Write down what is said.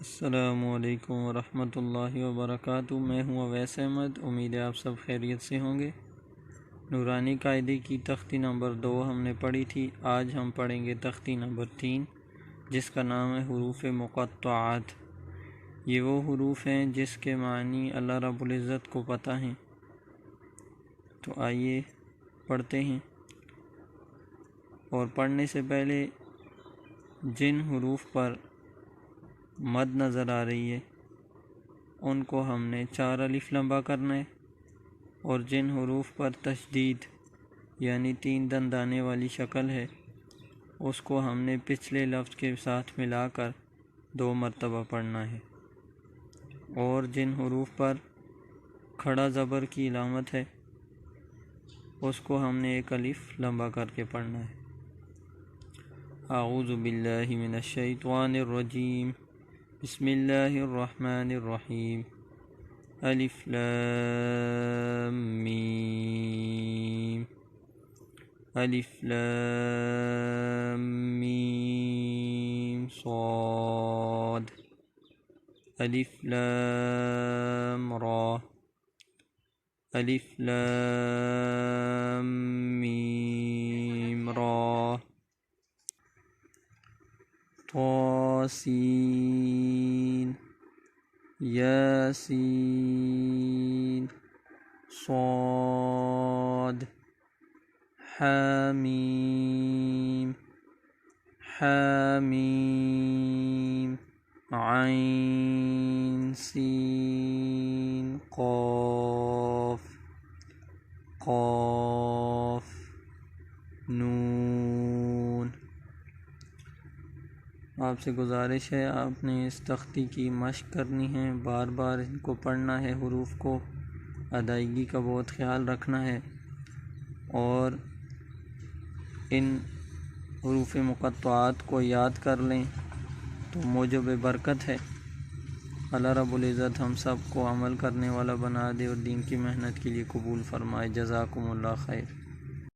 السلام علیکم ورحمۃ اللہ وبرکاتہ۔ میں ہوں اویس احمد۔ امید ہے آپ سب خیریت سے ہوں گے۔ نورانی قاعدے کی تختی نمبر 2 ہم نے پڑھی تھی۔ آج ہم پڑھیں گے تختی نمبر 3 جس کا نام ہے حروف مقطعات۔ یہ وہ حروف ہیں جس کے معنی اللہ رب العزت کو پتہ ہیں۔ تو آئیے پڑھتے ہیں، اور پڑھنے سے پہلے جن حروف پر مد نظر آ رہی ہے ان کو ہم نے 4 الف لمبا کرنا ہے، اور جن حروف پر تشدید یعنی 3 دندانے والی شکل ہے اس کو ہم نے پچھلے لفظ کے ساتھ ملا کر 2 مرتبہ پڑھنا ہے، اور جن حروف پر کھڑا زبر کی علامت ہے اس کو ہم نے 1 الف لمبا کر کے پڑھنا ہے۔ اعوذ باللہ من الشیطان الرجیم، بسم اللہ الرحمن الرحیم، الف لام میم، الف لام میم صاد، الف لام را، الف لام میم را، طاسین، یاسین، صاد، حامیم، حامیم، عین سین قاف، قاف، نون۔ آپ سے گزارش ہے آپ نے اس تختی کی مشق کرنی ہے، بار بار ان کو پڑھنا ہے، حروف کو ادائیگی کا بہت خیال رکھنا ہے، اور ان حروف مقطعات کو یاد کر لیں تو موجب برکت ہے۔ اللہ رب العزت ہم سب کو عمل کرنے والا بنا دے اور دین کی محنت کے لیے قبول فرمائے۔ جزاکم اللہ خیر۔